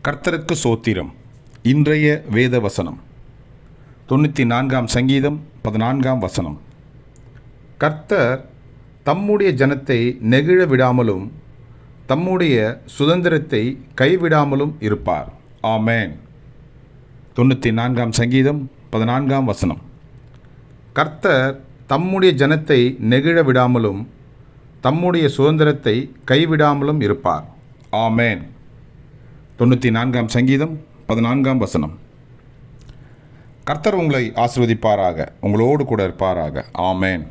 கர்த்தருக்கு சோத்திரம். இன்றைய வேத வசனம் 94 சங்கீதம் 14 கர்த்தர் தம்முடைய ஜனத்தை நெகிழ விடாமலும் தம்முடைய சுதந்திரத்தை கைவிடாமலும் இருப்பார். ஆமேன். 94 சங்கீதம் 14 கர்த்தர் தம்முடைய ஜனத்தை நெகிழ விடாமலும் தம்முடைய சுதந்திரத்தை கைவிடாமலும் இருப்பார். ஆமேன். 94 சங்கீதம் 14 கர்த்தர் உங்களை ஆசீர்வதிப்பாராக, உங்களோடு கூட இருப்பாராக. ஆமேன்.